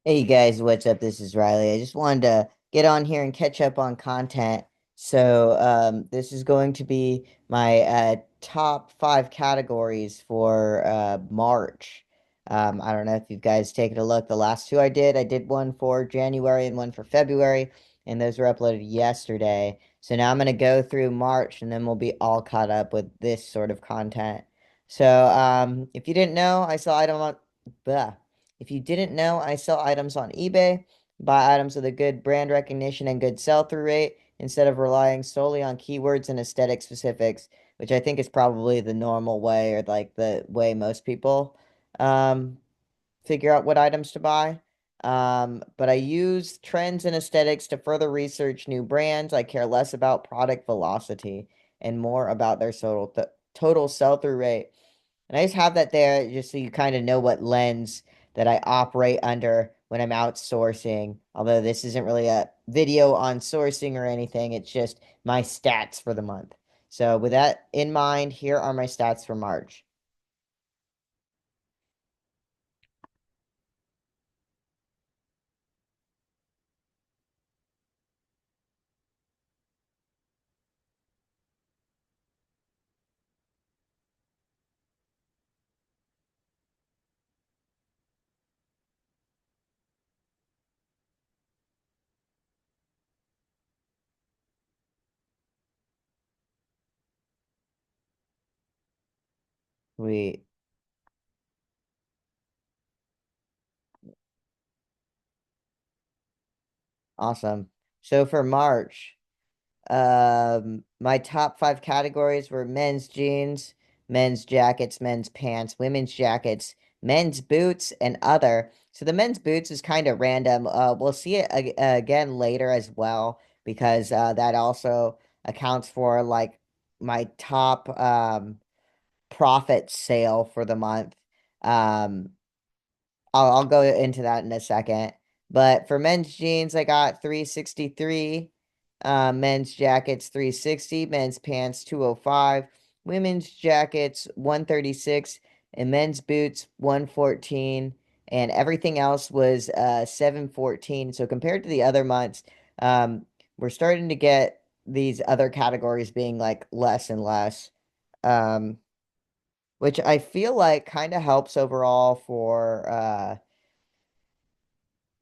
Hey guys, what's up? This is Riley. I just wanted to get on here and catch up on content. This is going to be my top five categories for March. I don't know if you guys taken a look. The last two I did one for January and one for February, and those were uploaded yesterday. So now I'm going to go through March, and then we'll be all caught up with this sort of content. If you didn't know, I saw item on. Blah. If you didn't know, I sell items on eBay, buy items with a good brand recognition and good sell-through rate instead of relying solely on keywords and aesthetic specifics, which I think is probably the normal way or like the way most people um, figure out what items to buy. But I use trends and aesthetics to further research new brands. I care less about product velocity and more about their total sell-through rate. And I just have that there just so you kind of know what lens that I operate under when I'm outsourcing. Although this isn't really a video on sourcing or anything, it's just my stats for the month. So with that in mind, here are my stats for March. We Awesome. So for March, my top five categories were men's jeans, men's jackets, men's pants, women's jackets, men's boots, and other. So the men's boots is kind of random. We'll see it again later as well because that also accounts for like my top profit sale for the month. Um, I'll go into that in a second. But for men's jeans, I got 363. Men's jackets 360, men's pants 205, women's jackets 136, and men's boots 114, and everything else was 714. So compared to the other months, we're starting to get these other categories being like less and less. Um, which I feel like kind of helps overall for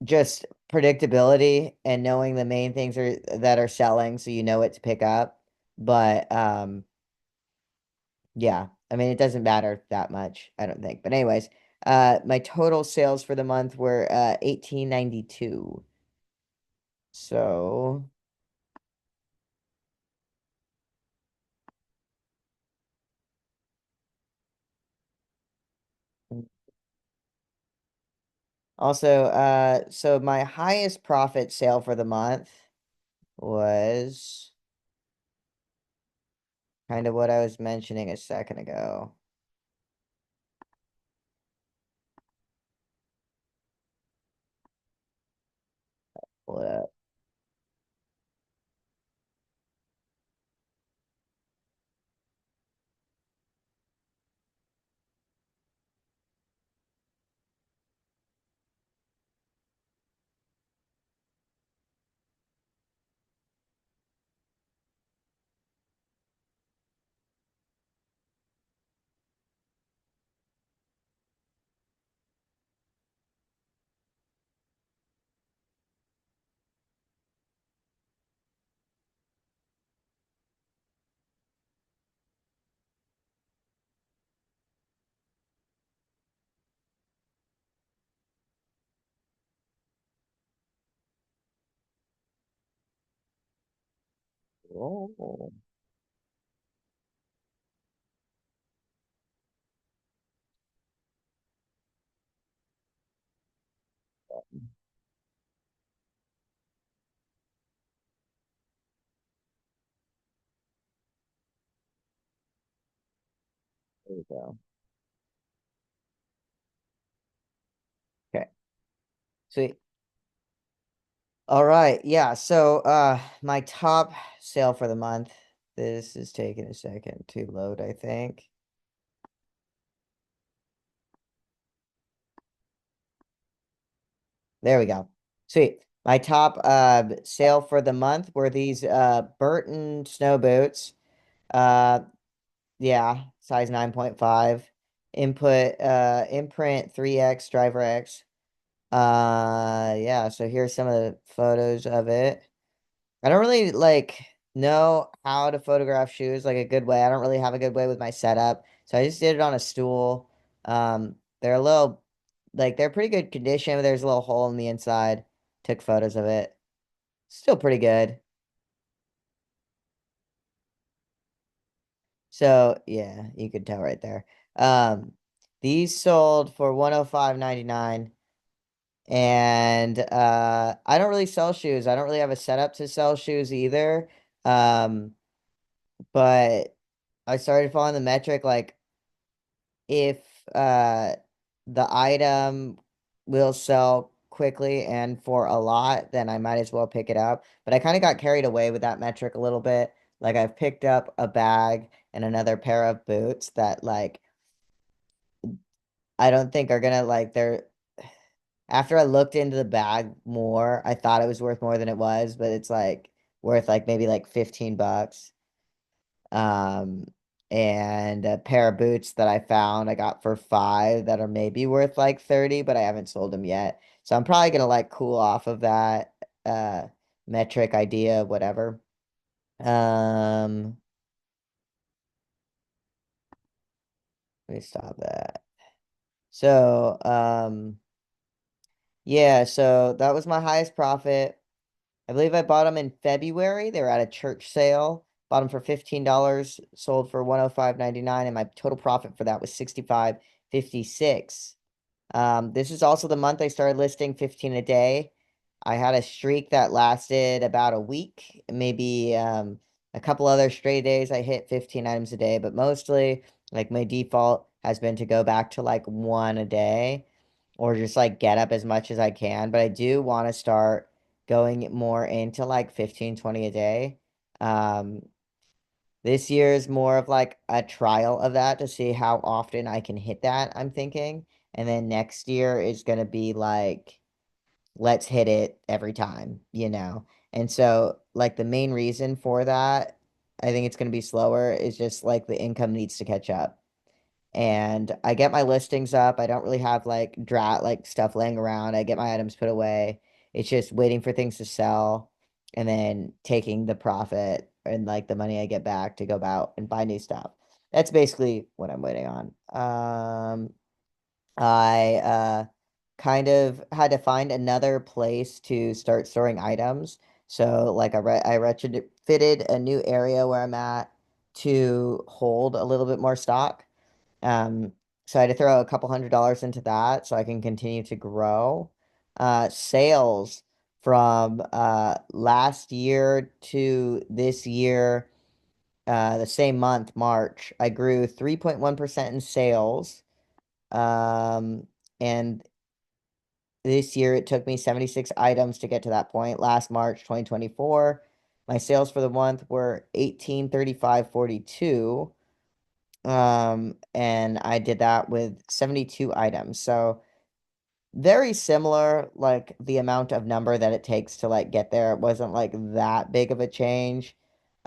just predictability and knowing the main things are that are selling so you know what to pick up. But yeah, I mean it doesn't matter that much, I don't think. But anyways, my total sales for the month were 1892. So also so my highest profit sale for the month was kind of what I was mentioning a second ago. What Oh, there we go. Okay. Sweet. All right. Yeah. My top sale for the month. This is taking a second to load, I think. There we go. Sweet. My top sale for the month were these Burton snow boots. Uh yeah, size 9.5. Imprint 3X driver X. Yeah, so here's some of the photos of it. I don't really like know how to photograph shoes like a good way. I don't really have a good way with my setup. So I just did it on a stool. They're a little like they're pretty good condition, but there's a little hole in the inside. Took photos of it. Still pretty good. So yeah, you could tell right there. Um, these sold for 105.99. And I don't really sell shoes. I don't really have a setup to sell shoes either. Um, but I started following the metric like if uh the item will sell quickly and for a lot, then I might as well pick it up. But I kind of got carried away with that metric a little bit. Like I've picked up a bag and another pair of boots that like I don't think are gonna like they're after I looked into the bag more, I thought it was worth more than it was, but it's like worth like maybe like 15 bucks. Um, and a pair of boots that I found I got for 5 that are maybe worth like 30, but I haven't sold them yet. So I'm probably gonna like cool off of that uh metric idea, whatever. Um, let me stop that. So, yeah, so that was my highest profit. I believe I bought them in February. They were at a church sale. Bought them for $15, sold for 105.99, and my total profit for that was 65.56. This is also the month I started listing 15 a day. I had a streak that lasted about a week, maybe a couple other straight days I hit 15 items a day, but mostly like my default has been to go back to like one a day or just like get up as much as I can. But I do want to start going more into like 15, 20 a day. Um, this year is more of like a trial of that to see how often I can hit that, I'm thinking. And then next year is going to be like, let's hit it every time, you know? And so, like, the main reason for that, I think it's going to be slower, is just like the income needs to catch up. And I get my listings up. I don't really have like stuff laying around. I get my items put away. It's just waiting for things to sell and then taking the profit and like the money I get back to go out and buy new stuff. That's basically what I'm waiting on. I kind of had to find another place to start storing items. So like I retrofitted a new area where I'm at to hold a little bit more stock. Um, so I had to throw a couple $100 into that so I can continue to grow. Sales from last year to this year, the same month, March, I grew 3.1% in sales. Um, and this year it took me 76 items to get to that point. Last March 2024, my sales for the month were 1835.42. And I did that with 72 items. So very similar, like the amount of number that it takes to like get there. It wasn't like that big of a change.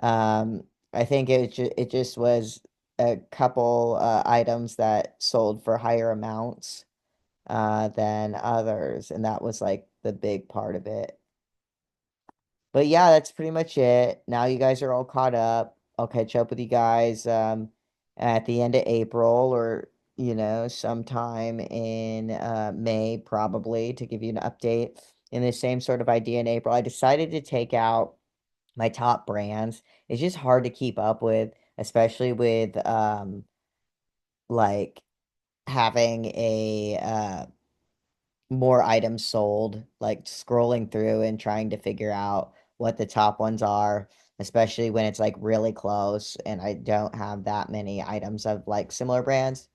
Um, I think it just was a couple items that sold for higher amounts than others, and that was like the big part of it. But yeah, that's pretty much it. Now you guys are all caught up. I'll catch up with you guys at the end of April or, sometime in May probably to give you an update in the same sort of idea in April. I decided to take out my top brands. It's just hard to keep up with, especially with like having a more items sold, like scrolling through and trying to figure out what the top ones are, especially when it's like really close and I don't have that many items of like similar brands.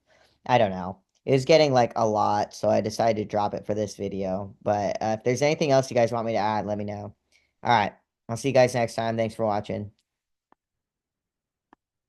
I don't know. It was getting like a lot, so I decided to drop it for this video. But if there's anything else you guys want me to add, let me know. All right. I'll see you guys next time. Thanks for watching.